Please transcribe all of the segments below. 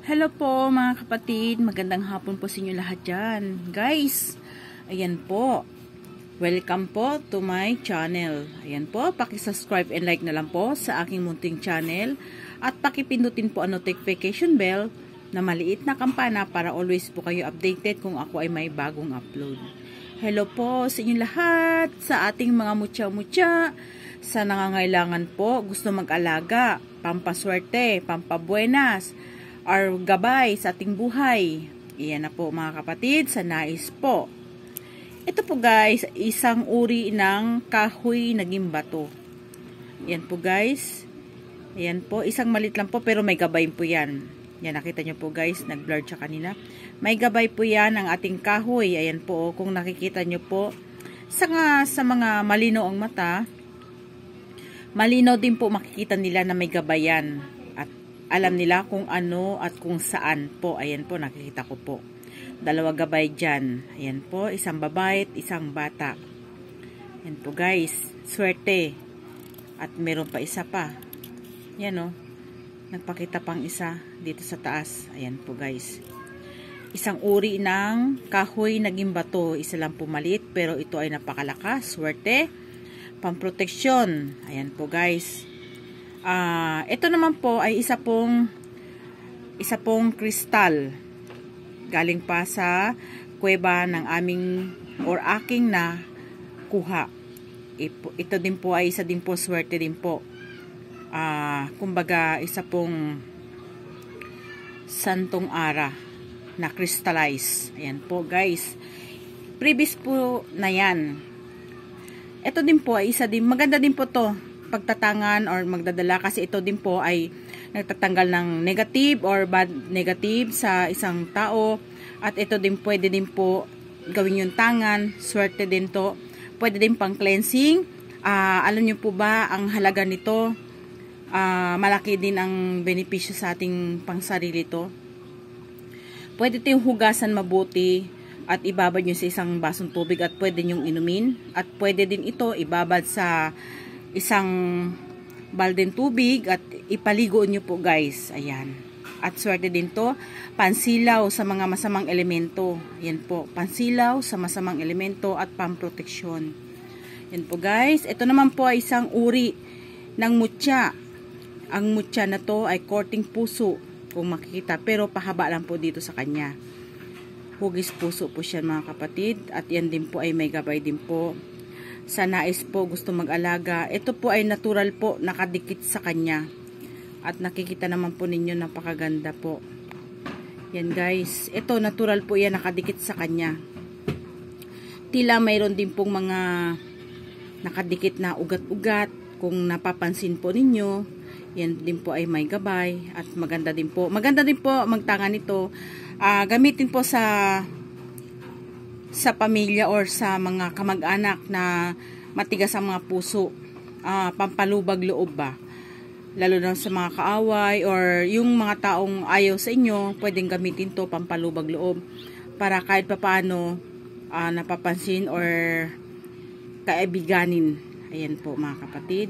Hello po mga kapatid, magandang hapon po sa inyo lahat dyan. Guys, ayan po, welcome po to my channel. Ayan po, pakisubscribe and like na lang po sa aking munting channel. At pakipindutin po ang notification bell na maliit na kampana para always po kayo updated kung ako ay may bagong upload. Hello po sa inyo lahat, sa ating mga mutya-mutya, sa nangangailangan po, gusto mag-alaga, pampaswerte, pampabuenas, or gabay sa ating buhay. Iyan na po mga kapatid, sa nais po. Ito po guys, isang uri ng kahoy na gimbato. Yan po guys. Ayan po, isang malit lang po pero may gabay po yan. Yan, nakita nyo po guys, nag-blur siya kanina. May gabay po yan ang ating kahoy. Ayan po, kung nakikita nyo po, sa mga malinaw ang mata, malinaw din po makikita nila na may gabay yan. Alam nila kung ano at kung saan po. Ayan po, nakikita ko po. Dalawa gabay dyan. Ayan po, isang babae at isang bata. Ayan po guys, swerte. At meron pa isa pa. Ayan o, nagpakita pang isa dito sa taas. Ayan po guys. Isang uri ng kahoy na gimbato. Isa lang po maliit, pero ito ay napakalakas. Swerte, pamproteksyon. Ayan po guys. Ito naman po ay isa pong kristal galing pa sa kuweba ng aming or aking na kuha. Ito din po ay isa din po swerte din po. Kumbaga isa pong santong ara na crystallize. Ayan po guys. Previous po na yan. Ito din po ay isa din, maganda din po to pagtatangan or magdadala kasi ito din po ay nagtatanggal ng negative or bad negative sa isang tao, at ito din pwede din po gawin yung tangan, swerte din to, pwede din pang cleansing. Alam niyo po ba ang halaga nito? Malaki din ang benepisyo sa ating pangsarili to. Pwede tayong hugasan mabuti at ibabad nyo sa isang basong tubig at pwede nyong inumin, at pwede din ito ibabad sa isang baldeng tubig at ipaligo nyo po guys. Ayan. At swerte din to, pansilaw sa mga masamang elemento. Yan po, pansilaw sa masamang elemento at pamproteksyon. Yan po guys. Ito naman po ay isang uri ng mutya. Ang mutya na to ay korting puso kung makikita, pero pahaba lang po dito sa kanya. Hugis puso po siya mga kapatid, at yan din po ay may gabay din po. Sa nais po gusto mag-alaga, ito po ay natural po, nakadikit sa kanya. At nakikita naman po ninyo, napakaganda po. Yan guys, ito natural po yan, nakadikit sa kanya. Tila mayroon din pong mga nakadikit na ugat-ugat. Kung napapansin po ninyo, yan din po ay may gabay. At maganda din po magtanga nito. Gamitin po sa pamilya or sa mga kamag-anak na matigas ang mga puso, pampalubag loob ba, lalo na sa mga kaaway or yung mga taong ayaw sa inyo, pwedeng gamitin to pampalubag loob para kahit papaano napapansin or kaibiganin. Ayan po mga kapatid,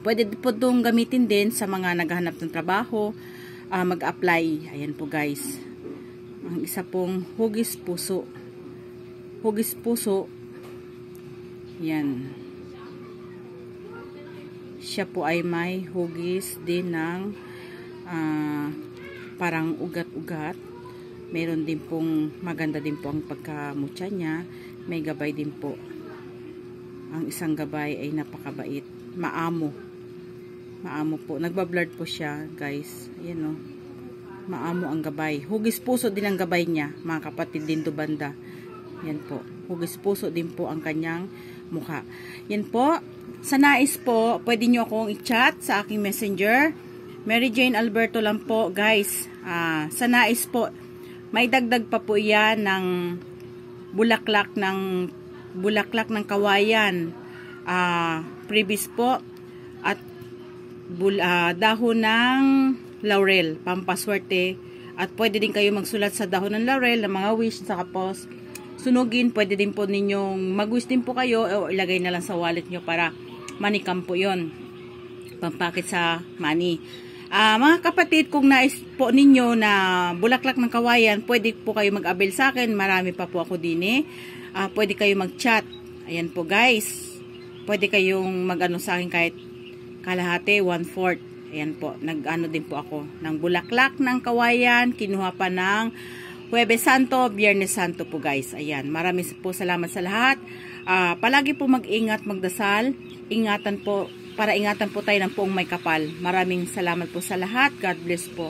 pwede po itong gamitin din sa mga naghahanap ng trabaho, mag-apply. Ayan po guys, ang isa pong hugis puso. Hugis puso. Yan. Siya po ay may hugis din ng parang ugat-ugat. Meron din pong maganda din po ang pagkamutya niya. May gabay din po. Ang isang gabay ay napakabait. Maamo. Maamo po. Nagbablurred po siya guys. Ayan o. Maamo ang gabay. Hugis puso din ang gabay niya, mga kapatid din do banda. Yan po. Hugis puso din po ang kanyang mukha. Yan po. Sa nais po, pwede nyo akong i-chat sa aking messenger. Mary Jane Alberto lang po, guys. Sa nais po, may dagdag pa po yan ng bulaklak ng kawayan. Previous po. At dahon ng laurel, pampaswerte, at pwede din kayo magsulat sa dahon ng laurel ng mga wish, tapos sunugin. Pwede din po ninyong mag-wish din po kayo o ilagay na lang sa wallet nyo para manikam po yon, pampakit sa money. Mga kapatid, kung nais po ninyo na bulaklak ng kawayan, pwede po kayo mag-avail sa akin. Marami pa po ako din eh. Pwede kayo mag-chat. Ayan po guys. Pwede kayong mag-ano sa akin kahit kalahati, 1/4. Ayan po. Nag-ano din po ako ng bulaklak ng kawayan. Kinuha pa ng Huwebes Santo, Biyernes Santo po guys. Ayan. Maraming po salamat sa lahat. Palagi po mag-ingat, magdasal. Ingatan po. Para ingatan po tayo ng poong may kapal. Maraming salamat po sa lahat. God bless po.